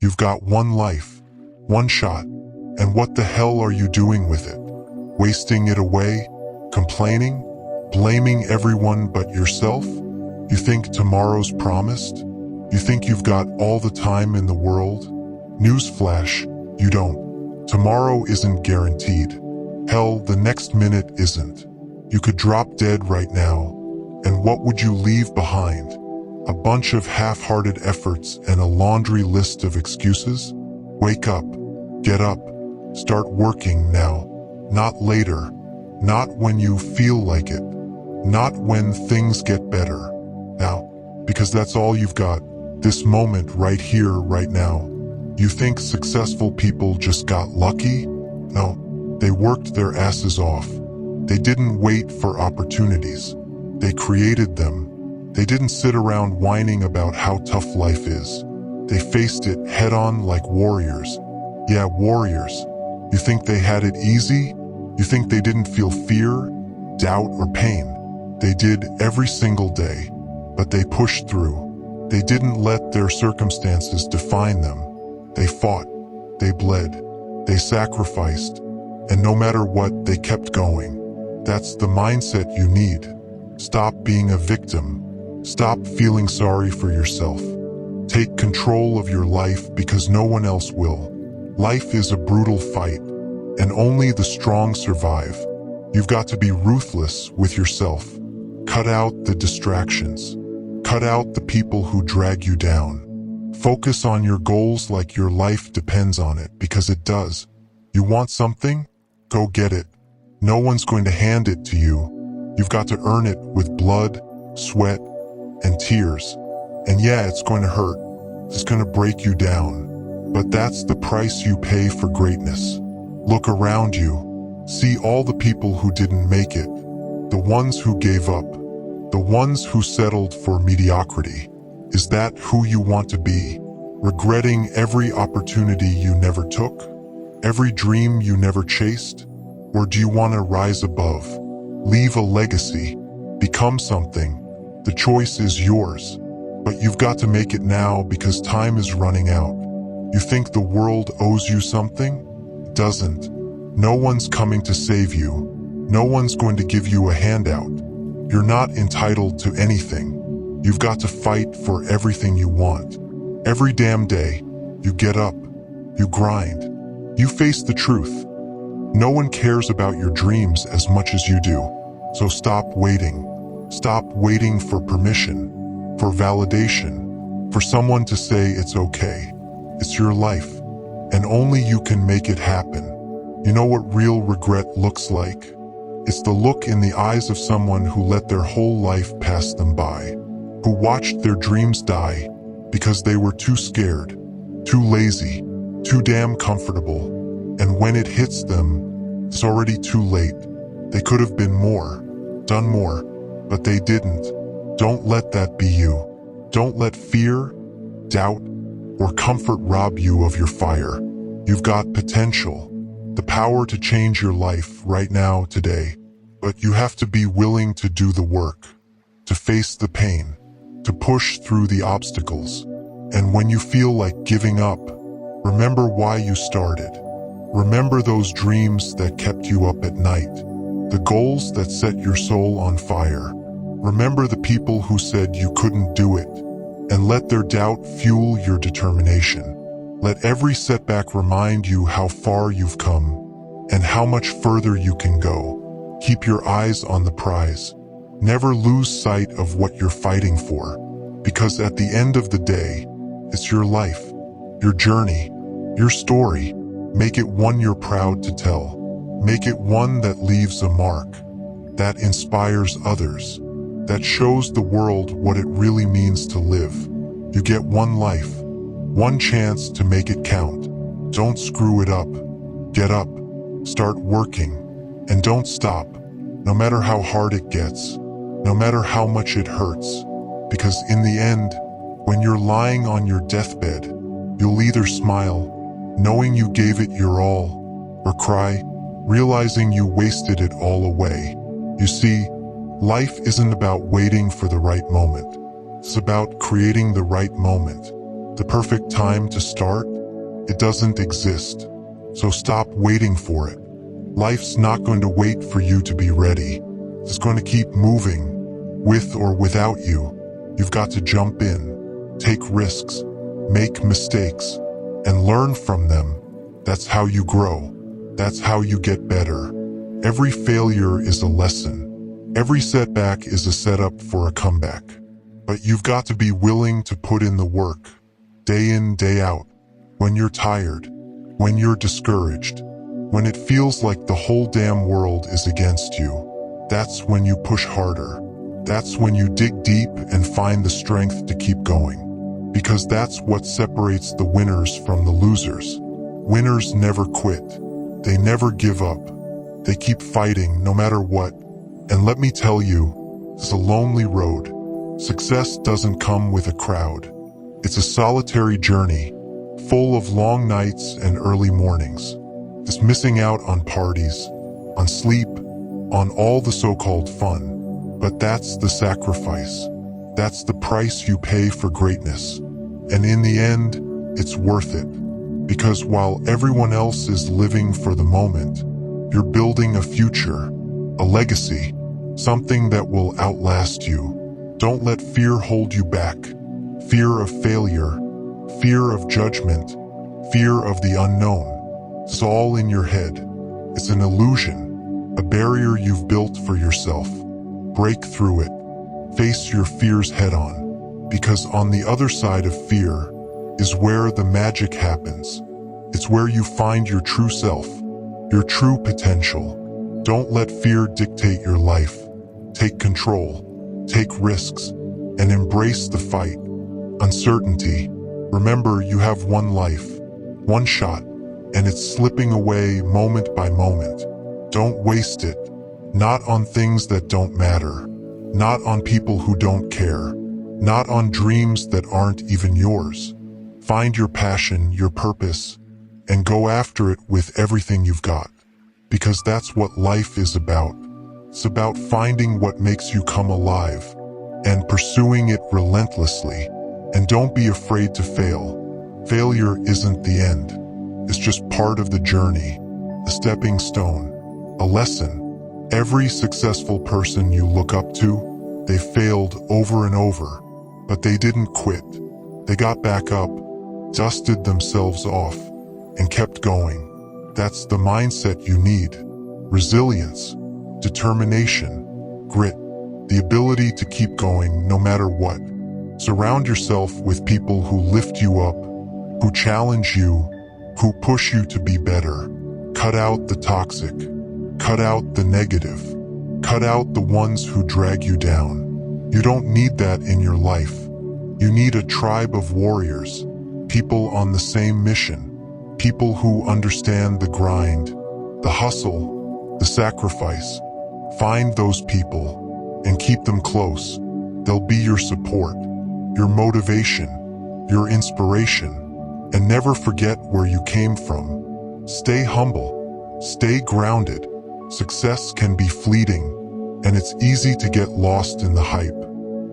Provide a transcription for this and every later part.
You've got one life, one shot, and what the hell are you doing with it? Wasting it away? Complaining? Blaming everyone but yourself? You think tomorrow's promised? You think you've got all the time in the world? Newsflash, you don't. Tomorrow isn't guaranteed. Hell, the next minute isn't. You could drop dead right now, and what would you leave behind? A bunch of half-hearted efforts and a laundry list of excuses? Wake up, get up, start working now, not later, not when you feel like it, not when things get better. Now, because that's all you've got, this moment right here, right now. You think successful people just got lucky? No, they worked their asses off. They didn't wait for opportunities. They created them. They didn't sit around whining about how tough life is. They faced it head-on like warriors. Yeah, warriors. You think they had it easy? You think they didn't feel fear, doubt, or pain? They did every single day, but they pushed through. They didn't let their circumstances define them. They fought, they bled, they sacrificed, and no matter what, they kept going. That's the mindset you need. Stop being a victim. Stop feeling sorry for yourself. Take control of your life because no one else will. Life is a brutal fight, and only the strong survive. You've got to be ruthless with yourself. Cut out the distractions. Cut out the people who drag you down. Focus on your goals like your life depends on it, because it does. You want something? Go get it. No one's going to hand it to you. You've got to earn it with blood, sweat, and tears. And yeah, it's going to hurt. It's going to break you down. But that's the price you pay for greatness. Look around you. See all the people who didn't make it. The ones who gave up. The ones who settled for mediocrity. Is that who you want to be? Regretting every opportunity you never took? Every dream you never chased? Or do you want to rise above? Leave a legacy. Become something. The choice is yours. But you've got to make it now because time is running out. You think the world owes you something? It doesn't. No one's coming to save you. No one's going to give you a handout. You're not entitled to anything. You've got to fight for everything you want. Every damn day, you get up, you grind, you face the truth. No one cares about your dreams as much as you do. So stop waiting. Stop waiting for permission, for validation, for someone to say it's okay. It's your life, and only you can make it happen. You know what real regret looks like? It's the look in the eyes of someone who let their whole life pass them by, who watched their dreams die because they were too scared, too lazy, too damn comfortable. And when it hits them, it's already too late. They could have been more, done more, but they didn't. Don't let that be you. Don't let fear, doubt, or comfort rob you of your fire. You've got potential, the power to change your life right now, today. But you have to be willing to do the work, to face the pain, to push through the obstacles. And when you feel like giving up, remember why you started. Remember those dreams that kept you up at night, the goals that set your soul on fire. Remember the people who said you couldn't do it, and let their doubt fuel your determination. Let every setback remind you how far you've come and how much further you can go. Keep your eyes on the prize. Never lose sight of what you're fighting for, because at the end of the day, it's your life, your journey, your story. Make it one you're proud to tell. Make it one that leaves a mark, that inspires others, that shows the world what it really means to live. You get one life, one chance to make it count. Don't screw it up. Get up, start working, and don't stop, no matter how hard it gets, no matter how much it hurts. Because in the end, when you're lying on your deathbed, you'll either smile, knowing you gave it your all, or cry, realizing you wasted it all away. You see, life isn't about waiting for the right moment. It's about creating the right moment. The perfect time to start? It doesn't exist. So stop waiting for it. Life's not going to wait for you to be ready. It's going to keep moving, with or without you. You've got to jump in, take risks, make mistakes, and learn from them. That's how you grow. That's how you get better. Every failure is a lesson. Every setback is a setup for a comeback. But you've got to be willing to put in the work, day in, day out. When you're tired, when you're discouraged, when it feels like the whole damn world is against you, that's when you push harder. That's when you dig deep and find the strength to keep going. Because that's what separates the winners from the losers. Winners never quit. They never give up. They keep fighting no matter what. And let me tell you, it's a lonely road. Success doesn't come with a crowd. It's a solitary journey, full of long nights and early mornings. It's missing out on parties, on sleep, on all the so-called fun. But that's the sacrifice. That's the price you pay for greatness. And in the end, it's worth it. Because while everyone else is living for the moment, you're building a future, a legacy, something that will outlast you. Don't let fear hold you back. Fear of failure, fear of judgment, fear of the unknown. It's all in your head. It's an illusion, a barrier you've built for yourself. Break through it. Face your fears head on. Because on the other side of fear is where the magic happens. It's where you find your true self, your true potential. Don't let fear dictate your life. Take control, take risks, and embrace the fight. Uncertainty. Remember, you have one life, one shot, and it's slipping away moment by moment. Don't waste it. Not on things that don't matter. Not on people who don't care. Not on dreams that aren't even yours. Find your passion, your purpose, and go after it with everything you've got. Because that's what life is about. It's about finding what makes you come alive and pursuing it relentlessly. And don't be afraid to fail. Failure isn't the end. It's just part of the journey, a stepping stone, a lesson. Every successful person you look up to, they failed over and over, but they didn't quit. They got back up, dusted themselves off, and kept going. That's the mindset you need. Resilience, determination, grit, the ability to keep going no matter what. Surround yourself with people who lift you up, who challenge you, who push you to be better. Cut out the toxic. Cut out the negative. Cut out the ones who drag you down. You don't need that in your life. You need a tribe of warriors, people on the same mission, people who understand the grind, the hustle, the sacrifice. Find those people and keep them close. They'll be your support, your motivation, your inspiration. And never forget where you came from. Stay humble. Stay grounded. Success can be fleeting, and it's easy to get lost in the hype.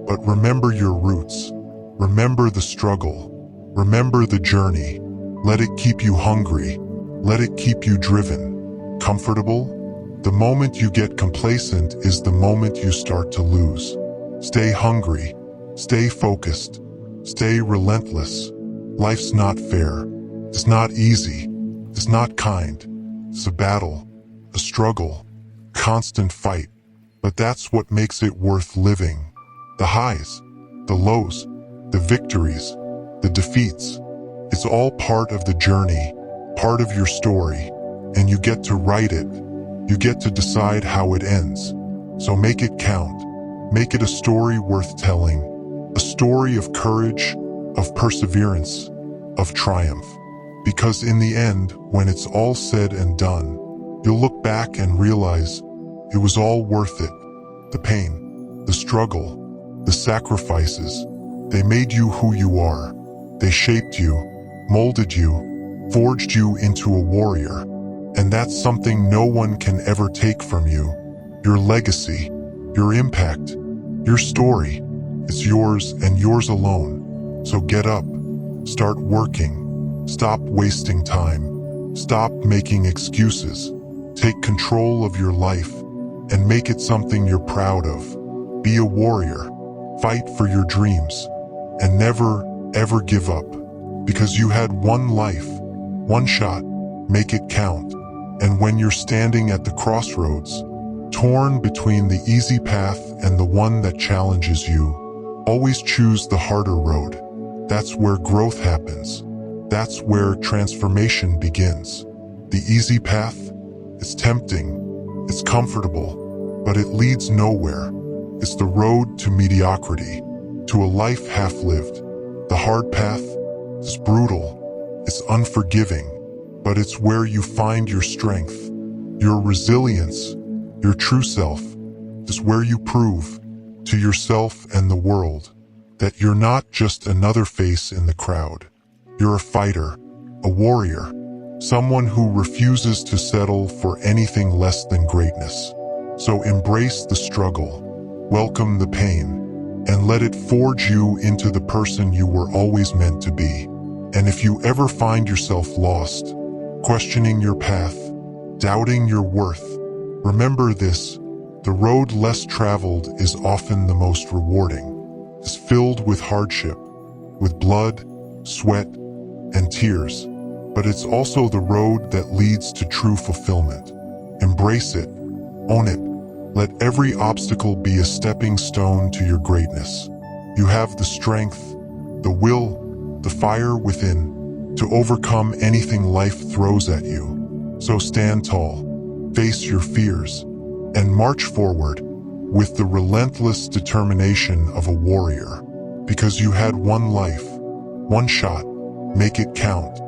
But remember your roots. Remember the struggle. Remember the journey. Let it keep you hungry. Let it keep you driven. Comfortable? The moment you get complacent is the moment you start to lose. Stay hungry. Stay focused. Stay relentless. Life's not fair. It's not easy. It's not kind. It's a battle. A struggle, constant fight, but that's what makes it worth living. The highs, the lows, the victories, the defeats, it's all part of the journey, part of your story, and you get to write it. You get to decide how it ends. So make it count. Make it a story worth telling, a story of courage, of perseverance, of triumph. Because in the end, when it's all said and done, you'll look back and realize it was all worth it. The pain, the struggle, the sacrifices, they made you who you are. They shaped you, molded you, forged you into a warrior. And that's something no one can ever take from you. Your legacy, your impact, your story. It's yours and yours alone. So get up, Start working. Stop wasting time. Stop making excuses. Take control of your life and make it something you're proud of. Be a warrior. Fight for your dreams. And never, ever give up. Because you had one life, one shot. Make it count. And when you're standing at the crossroads, torn between the easy path and the one that challenges you, always choose the harder road. That's where growth happens. That's where transformation begins. The easy path, it's tempting, it's comfortable, but it leads nowhere. It's the road to mediocrity, to a life half-lived. The hard path is brutal, it's unforgiving, but it's where you find your strength, your resilience, your true self. It's where you prove to yourself and the world that you're not just another face in the crowd. You're a fighter, a warrior, someone who refuses to settle for anything less than greatness. So embrace the struggle, welcome the pain, and let it forge you into the person you were always meant to be. And if you ever find yourself lost, questioning your path, doubting your worth, remember this: the road less traveled is often the most rewarding. It's filled with hardship, with blood, sweat, and tears, but it's also the road that leads to true fulfillment. Embrace it, own it. Let every obstacle be a stepping stone to your greatness. You have the strength, the will, the fire within to overcome anything life throws at you. So stand tall, face your fears, and march forward with the relentless determination of a warrior. Because you had one life, one shot. Make it count.